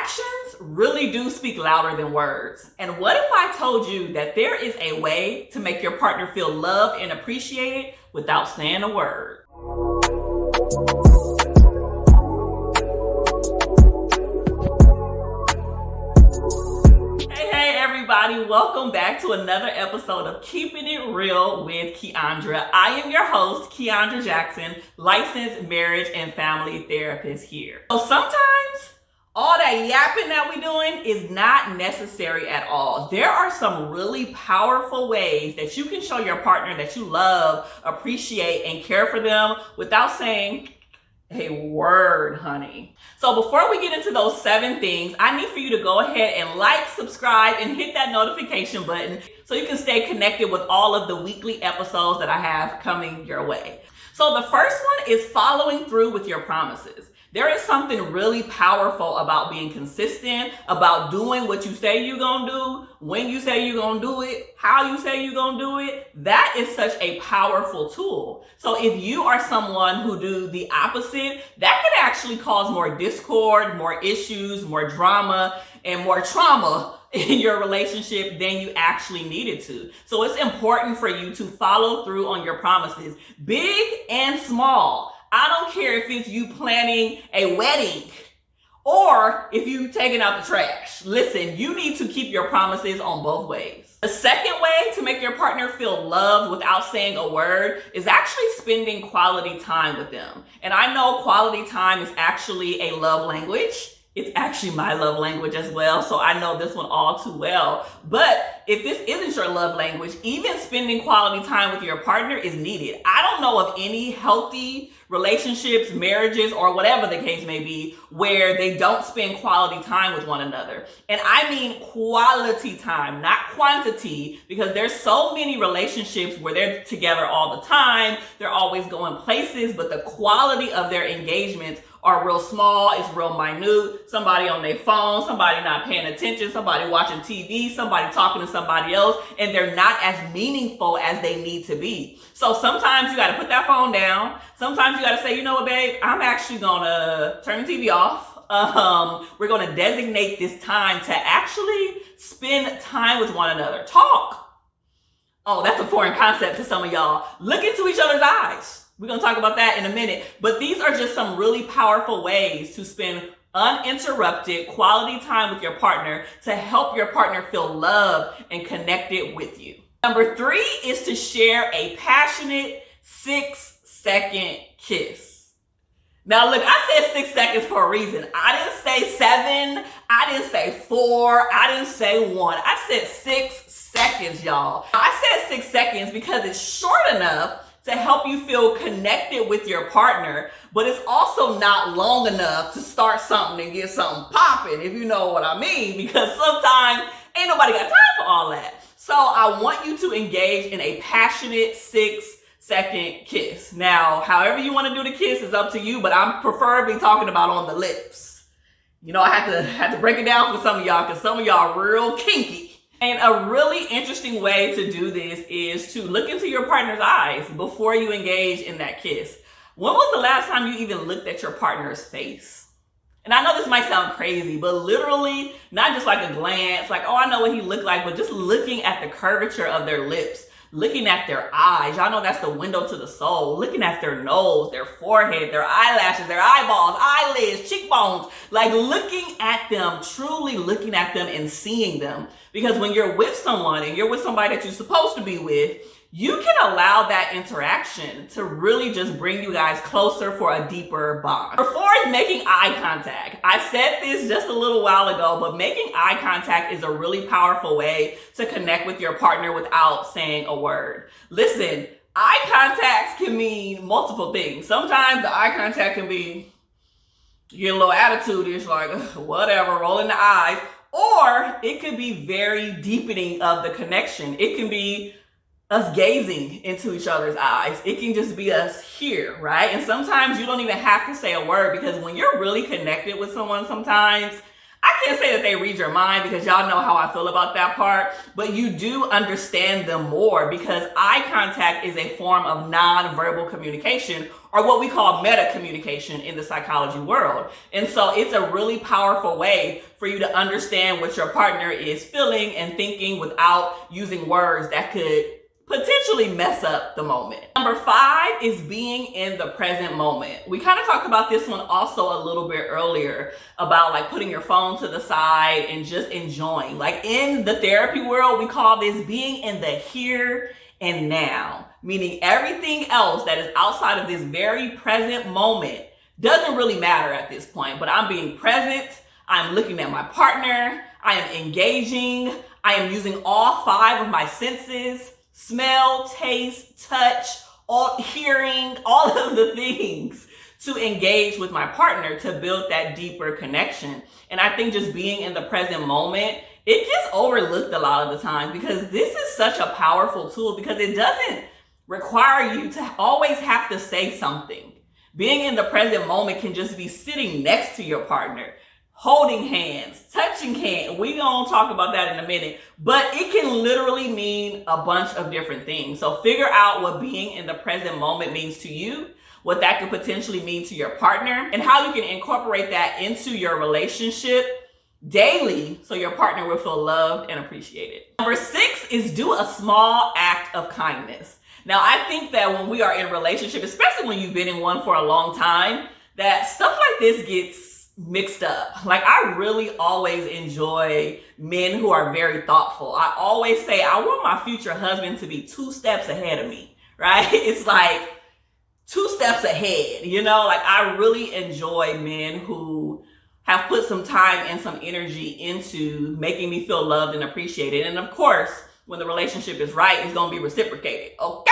actions really do speak louder than words. And what if I told you that there is a way to make your partner feel loved and appreciated without saying a word? Hey everybody, welcome back to another episode of Keeping It Real with Kiaundra. I am your host, Kiaundra Jackson, licensed marriage and family therapist here. So sometimes all that yapping that we're doing is not necessary at all. There are some really powerful ways that you can show your partner that you love, appreciate, and care for them without saying a word, honey. So before we get into those 7 things, I need for you to go ahead and like, subscribe, and hit that notification button so you can stay connected with all of the weekly episodes that I have coming your way. So the first one is following through with your promises. There is something really powerful about being consistent, about doing what you say you're gonna do, when you say you're gonna do it, how you say you're gonna do it. That is such a powerful tool. So if you are someone who do the opposite, that could actually cause more discord, more issues, more drama, and more trauma in your relationship than you actually needed to. So it's important for you to follow through on your promises, big and small. I don't care if it's you planning a wedding or if you taking out the trash. Listen, you need to keep your promises on both ways. The second way to make your partner feel loved without saying a word is actually spending quality time with them. And I know quality time is actually a love language. It's actually my love language as well, so I know this one all too well. But if this isn't your love language, even spending quality time with your partner is needed. I don't know of any healthy relationships, marriages, or whatever the case may be, where they don't spend quality time with one another. And I mean quality time, not quantity, because there's so many relationships where they're together all the time, they're always going places, but the quality of their engagements are real small, it's real minute. Somebody on their phone, somebody not paying attention, somebody watching TV, somebody talking to somebody else, and they're not as meaningful as they need to be. So sometimes you gotta put that phone down. Sometimes you gotta say, you know what, babe, I'm actually gonna turn the TV off. We're gonna designate this time to actually spend time with one another. Talk. Oh, that's a foreign concept to some of y'all. Look into each other's eyes. We're going to talk about that in a minute. But these are just some really powerful ways to spend uninterrupted quality time with your partner to help your partner feel loved and connected with you. Number 3 is to share a passionate 6-second kiss. Now look, I said 6 seconds for a reason. I didn't say 7. I didn't say 4. I didn't say 1. I said 6 seconds, y'all. I said 6 seconds because it's short enough to help you feel connected with your partner, but it's also not long enough to start something and get something popping, if you know what I mean, because sometimes ain't nobody got time for all that. So I want you to engage in a passionate 6-second kiss. Now, however you want to do the kiss is up to you, but I'm preferably talking about on the lips. You know, I had to break it down for some of y'all because some of y'all are real kinky. And a really interesting way to do this is to look into your partner's eyes before you engage in that kiss. When was the last time you even looked at your partner's face? And I know this might sound crazy, but literally, not just like a glance, like, oh, I know what he looked like, but just looking at the curvature of their lips, looking at their eyes. Y'all know that's the window to the soul. Looking at their nose, their forehead, their eyelashes, their eyeballs, eyelids, cheekbones, like looking at them, truly looking at them and seeing them. Because when you're with someone and you're with somebody that you're supposed to be with, you can allow that interaction to really just bring you guys closer for a deeper bond. Number 4 is making eye contact. I said this just a little while ago, but making eye contact is a really powerful way to connect with your partner without saying a word. Listen, eye contacts can mean multiple things. Sometimes the eye contact can be, you get a little attitude, it's like, whatever, rolling the eyes. Or it could be very deepening of the connection. It can be us gazing into each other's eyes. It can just be us here, right? And sometimes you don't even have to say a word because when you're really connected with someone sometimes, I can't say that they read your mind because y'all know how I feel about that part, but you do understand them more because eye contact is a form of non-verbal communication, or what we call meta communication in the psychology world. And so it's a really powerful way for you to understand what your partner is feeling and thinking without using words that could potentially mess up the moment. Number 5 is being in the present moment. We kind of talked about this one also a little bit earlier about like putting your phone to the side and just enjoying. Like in the therapy world, we call this being in the here and now, meaning everything else that is outside of this very present moment doesn't really matter at this point, but I'm being present. I'm looking at my partner. I am engaging. I am using all 5 of my senses. Smell, taste, touch, hearing, all of the things to engage with my partner to build that deeper connection. And I think just being in the present moment, it gets overlooked a lot of the time because this is such a powerful tool because it doesn't require you to always have to say something. Being in the present moment can just be sitting next to your partner, holding hands, touching hands. We're going to talk about that in a minute, but it can literally mean a bunch of different things. So figure out what being in the present moment means to you, what that could potentially mean to your partner, and how you can incorporate that into your relationship daily so your partner will feel loved and appreciated. Number 6 is do a small act of kindness. Now, I think that when we are in a relationship, especially when you've been in one for a long time, that stuff like this gets mixed up. Like I really always enjoy men who are very thoughtful. I always say I want my future husband to be 2 steps ahead of me, right? It's like 2 steps ahead, you know, like I really enjoy men who have put some time and some energy into making me feel loved and appreciated. And of course, when the relationship is right, it's going to be reciprocated. Okay.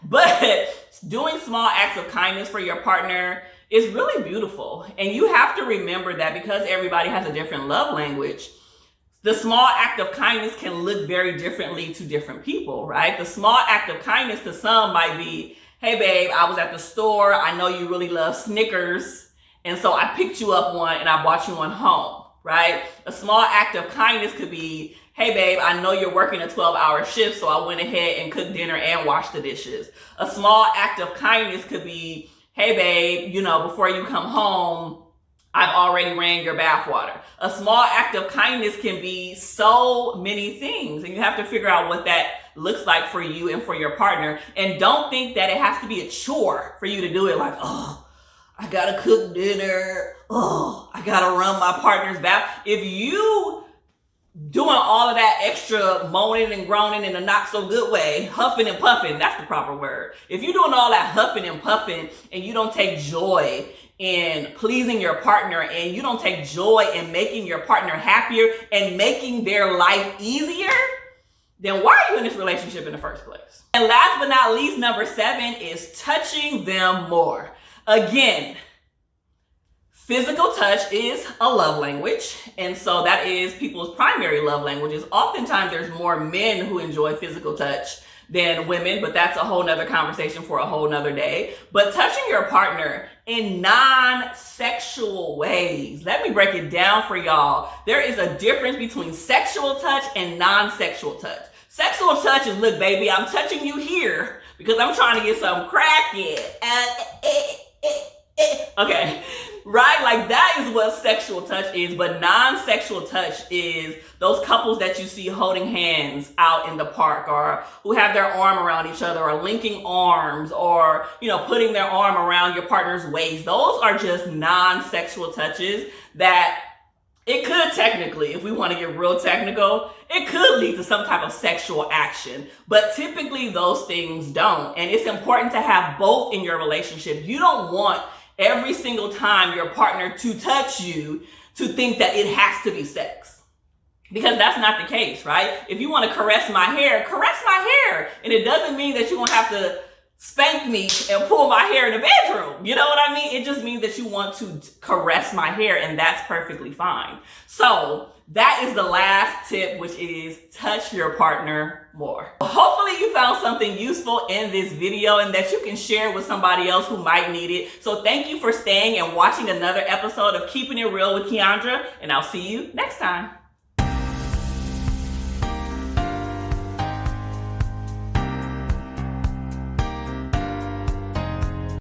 But doing small acts of kindness for your partner is really beautiful. And you have to remember that because everybody has a different love language, the small act of kindness can look very differently to different people, right? The small act of kindness to some might be, hey babe, I was at the store. I know you really love Snickers. And so I picked you up one and I brought you one home, right? A small act of kindness could be, hey babe, I know you're working a 12-hour shift, so I went ahead and cooked dinner and washed the dishes. A small act of kindness could be, hey babe, you know, before you come home, I've already ran your bath water. A small act of kindness can be so many things, and you have to figure out what that looks like for you and for your partner. And don't think that it has to be a chore for you to do it, like, oh, I gotta cook dinner. Oh, I gotta run my partner's bath. If you doing all of that extra moaning and groaning in a not so good way, huffing and puffing, that's the proper word. If you're doing all that huffing and puffing and you don't take joy in pleasing your partner and you don't take joy in making your partner happier and making their life easier, then why are you in this relationship in the first place? And last but not least, number 7 is touching them more. Again, physical touch is a love language, and so that is people's primary love languages. Oftentimes, there's more men who enjoy physical touch than women, but that's a whole nother conversation for a whole nother day. But touching your partner in non-sexual ways, let me break it down for y'all. There is a difference between sexual touch and non-sexual touch. Sexual touch is, look, baby, I'm touching you here because I'm trying to get some cracking. Okay, right? Like that is what sexual touch is, but non-sexual touch is those couples that you see holding hands out in the park, or who have their arm around each other, or linking arms, or, you know, putting their arm around your partner's waist. Those are just non-sexual touches that it could technically, if we want to get real technical, it could lead to some type of sexual action, but typically those things don't. And it's important to have both in your relationship. You don't want every single time your partner to touch you to think that it has to be sex, because that's not the case, right? If you want to caress my hair, and it doesn't mean that you're gonna have to spank me and pull my hair in the bedroom. You know what I mean? It just means that you want to caress my hair, and that's perfectly fine. So that is the last tip, which is touch your partner more. Hopefully you found something useful in this video and that you can share with somebody else who might need it. So thank you for staying and watching another episode of Keeping It Real with Kiaundra, and I'll see you next time.